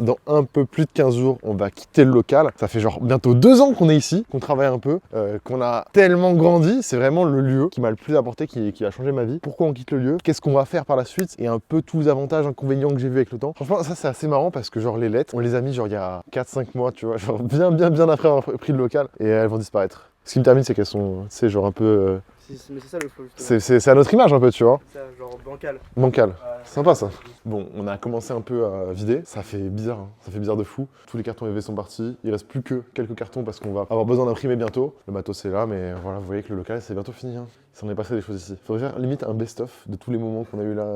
Dans un peu plus de 15 jours, on va quitter le local. Ça fait genre bientôt 2 ans qu'on est ici, qu'on travaille un peu, qu'on a tellement grandi. C'est vraiment le lieu qui m'a le plus apporté, qui a changé ma vie. Pourquoi on quitte le lieu? Qu'est-ce qu'on va faire par la suite? Et un peu tous les avantages, inconvénients que j'ai vu avec le temps. Franchement, ça c'est assez marrant parce que genre les lettres, on les a mis genre il y a 4-5 mois, tu vois, genre bien après avoir pris le local et elles vont disparaître. Ce qui me termine, c'est qu'elles sont, tu sais, genre un peu... Mais c'est ça le flow, justement. C'est à notre image un peu, tu vois. C'est ça, genre bancal. Bancal. Ouais. Sympa ça. Bon, on a commencé un peu à vider. Ça fait bizarre, hein. Ça fait bizarre de fou. Tous les cartons EV sont partis. Il reste plus que quelques cartons parce qu'on va avoir besoin d'imprimer bientôt. Le matos c'est là, mais voilà, vous voyez que le local c'est bientôt fini. Hein. Il s'en est passé des choses ici. Faudrait faire limite un best-of de tous les moments qu'on a eu là.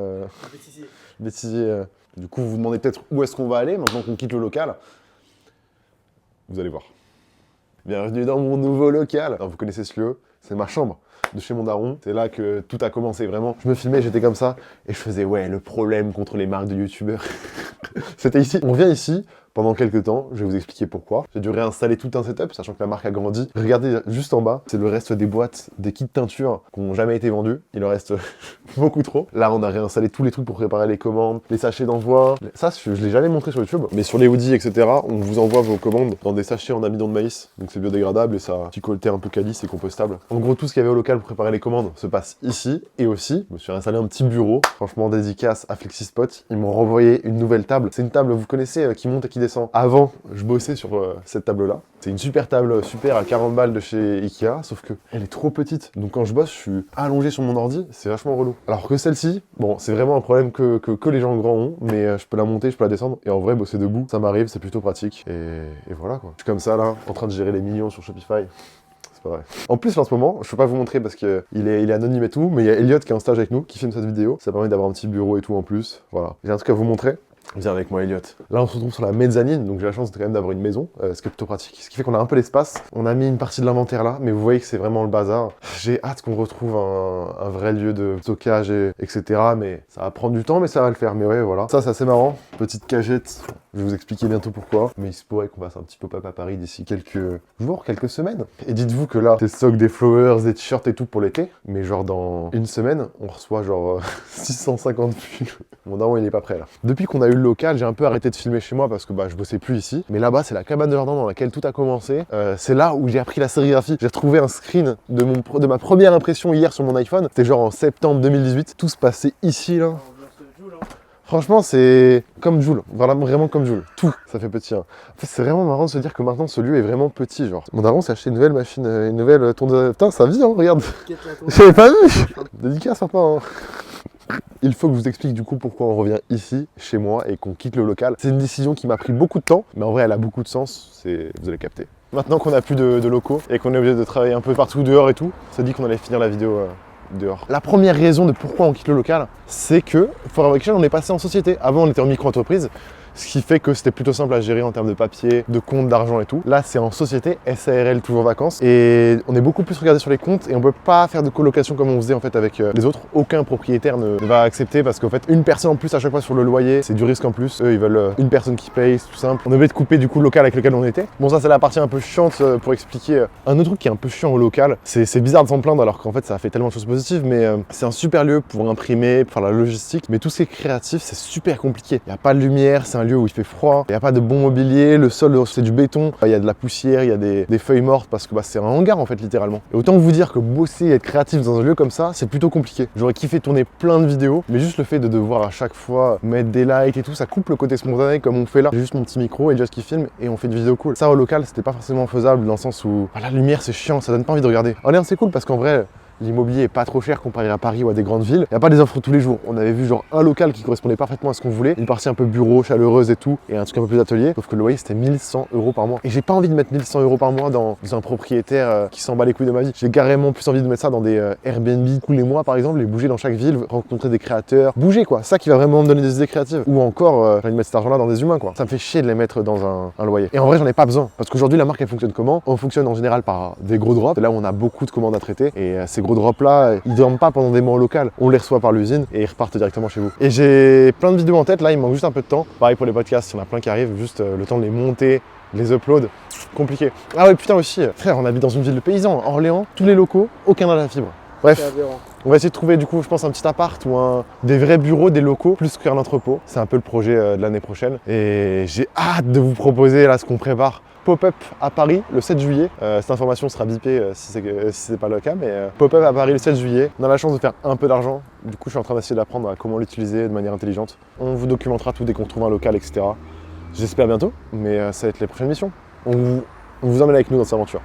Bêtisier. Bêtisier. Du coup, vous vous demandez peut-être où est-ce qu'on va aller maintenant qu'on quitte le local. Vous allez voir. Bienvenue dans mon nouveau local. Alors, vous connaissez ce lieu, c'est ma chambre de chez mon daron. C'est là que tout a commencé, vraiment. Je me filmais, j'étais comme ça, et je faisais, ouais, le problème contre les marques de youtubeurs. C'était ici. On vient ici pendant quelques temps, je vais vous expliquer pourquoi. J'ai dû réinstaller tout un setup, sachant que la marque a grandi. Regardez juste en bas, c'est le reste des boîtes, des kits teinture qui n'ont jamais été vendus. Il en reste beaucoup trop. Là, on a réinstallé tous les trucs pour préparer les commandes, les sachets d'envoi. Ça, je l'ai jamais montré sur YouTube, mais sur les hoodies, etc., on vous envoie vos commandes dans des sachets en amidon de maïs. Donc c'est biodégradable et ça a un petit côté un peu calice et compostable. En gros, tout ce qu'il y avait au local pour préparer les commandes se passe ici. Et aussi, je me suis installé un petit bureau, franchement dédicace à FlexiSpot. Ils m'ont renvoyé une nouvelle table. C'est une table, vous connaissez, qui monte et qui descend. Avant, je bossais sur cette table-là. C'est une super table, super à 40 balles de chez Ikea, sauf que elle est trop petite. Donc quand je bosse, je suis allongé sur mon ordi, c'est vachement relou. Alors que celle-ci, bon, c'est vraiment un problème que les gens grands ont, mais je peux la monter, je peux la descendre. Et en vrai, bosser debout, ça m'arrive, c'est plutôt pratique. Et voilà quoi. Je suis comme ça là, en train de gérer les millions sur Shopify. C'est pas vrai. En plus, en ce moment, je peux pas vous montrer parce qu'il est anonyme et tout, mais il y a Elliot qui est en stage avec nous, qui filme cette vidéo. Ça permet d'avoir un petit bureau et tout en plus. Voilà. J'ai un truc à vous montrer. Viens avec moi, Elliot. Là, on se retrouve sur la mezzanine, donc j'ai la chance quand même d'avoir une maison, ce qui est plutôt pratique. Ce qui fait qu'on a un peu l'espace. On a mis une partie de l'inventaire là, mais vous voyez que c'est vraiment le bazar. J'ai hâte qu'on retrouve un vrai lieu de stockage, etc. Mais ça va prendre du temps, mais ça va le faire. Mais ouais, voilà. Ça, c'est assez marrant. Petite cagette. Je vais vous expliquer bientôt pourquoi. Mais il se pourrait qu'on fasse un petit pop-up à Paris d'ici quelques jours, quelques semaines. Et dites-vous que là, c'est stock des flowers, des t-shirts et tout pour l'été. Mais genre dans une semaine, on reçoit genre 650 pulls. Mon daron, il est pas prêt là. Depuis qu'on a eu le local, j'ai un peu arrêté de filmer chez moi parce que je bossais plus ici. Mais là-bas, c'est la cabane de jardin dans laquelle tout a commencé. C'est là où j'ai appris la sérigraphie. J'ai retrouvé un screen de ma première impression hier sur mon iPhone. C'était genre en septembre 2018. Tout se passait ici là. Franchement, c'est comme Joule, vraiment comme Joule. Tout, ça fait petit. Hein. En fait, c'est vraiment marrant de se dire que maintenant, ce lieu est vraiment petit. Genre, mon daron s'est acheté une nouvelle machine, une nouvelle tondeuse. Putain, ça vit, hein, regarde. J'avais pas vu. Dédicace, papa. Hein. Il faut que je vous explique du coup pourquoi on revient ici, chez moi, et qu'on quitte le local. C'est une décision qui m'a pris beaucoup de temps, mais en vrai, elle a beaucoup de sens. Vous allez capter. Maintenant qu'on a plus de locaux et qu'on est obligé de travailler un peu partout dehors et tout, on s'est dit qu'on allait finir la vidéo dehors. La première raison de pourquoi on quitte le local, c'est que Forever on est passé en société. Avant, on était en micro-entreprise, ce qui fait que c'était plutôt simple à gérer en termes de papier, de compte, d'argent et tout. Là, c'est en société, SARL, toujours vacances, et on est beaucoup plus regardé sur les comptes et on peut pas faire de colocation comme on faisait en fait avec les autres. Aucun propriétaire ne va accepter parce qu'en fait, une personne en plus à chaque fois sur le loyer, c'est du risque en plus. Eux, ils veulent une personne qui paye, c'est tout simple. On est obligé de couper du coup le local avec lequel on était. Bon, ça, c'est la partie un peu chiante pour expliquer. Un autre truc qui est un peu chiant au local, c'est bizarre de s'en plaindre alors qu'en fait, ça a fait tellement de choses positives, mais c'est un super lieu pour imprimer, pour faire la logistique, mais tout ce qui est créatif, c'est super compliqué. Il n'y a pas de lumière, c'est un lieu où il fait froid, il n'y a pas de bon mobilier, le sol c'est du béton, il y a de la poussière, il y a des feuilles mortes parce que c'est un hangar en fait littéralement. Et autant vous dire que bosser et être créatif dans un lieu comme ça, c'est plutôt compliqué. J'aurais kiffé tourner plein de vidéos, mais juste le fait de devoir à chaque fois mettre des lights et tout, ça coupe le côté spontané comme on fait là. J'ai juste mon petit micro et Just qui filme et on fait une vidéo cool. Ça au local, c'était pas forcément faisable dans le sens où la lumière c'est chiant, ça donne pas envie de regarder. En l'air c'est cool parce qu'en vrai, l'immobilier est pas trop cher comparé à Paris ou à des grandes villes. Il n'y a pas des offres tous les jours. On avait vu genre un local qui correspondait parfaitement à ce qu'on voulait. Une partie un peu bureau, chaleureuse et tout. Et un truc un peu plus atelier. Sauf que le loyer c'était 1100 € par mois. Et j'ai pas envie de mettre 1100 € par mois dans un propriétaire qui s'en bat les couilles de ma vie. J'ai carrément plus envie de mettre ça dans des Airbnb tous les mois par exemple. Et bouger dans chaque ville, rencontrer des créateurs. Bouger quoi. Ça qui va vraiment me donner des idées créatives. Ou encore, j'ai envie de mettre cet argent là dans des humains quoi. Ça me fait chier de les mettre dans un loyer. Et en vrai j'en ai pas besoin. Parce qu'aujourd'hui la marque elle fonctionne comment? On fonctionne en général par des gros drops. C'est là où on a beaucoup de commandes à traiter. Et ces gros drops là, ils dorment pas pendant des mois au local, on les reçoit par l'usine et ils repartent directement chez vous. Et j'ai plein de vidéos en tête, là il me manque juste un peu de temps. Pareil pour les podcasts, il y en a plein qui arrivent, juste le temps de les monter, de les upload, compliqué. Ah ouais putain aussi, frère on habite dans une ville de paysans, Orléans, tous les locaux, aucun n'a la fibre. Bref, On va essayer de trouver du coup, je pense, un petit appart ou des vrais bureaux, des locaux, plus qu'un entrepôt. C'est un peu le projet de l'année prochaine. Et j'ai hâte de vous proposer là ce qu'on prépare. Pop-up à Paris le 7 juillet. Cette information sera bipée si c'est pas le cas, mais pop-up à Paris le 7 juillet. On a la chance de faire un peu d'argent. Du coup, je suis en train d'essayer d'apprendre à comment l'utiliser de manière intelligente. On vous documentera tout dès qu'on trouve un local, etc. J'espère bientôt, mais ça va être les prochaines missions. On vous emmène avec nous dans cette aventure.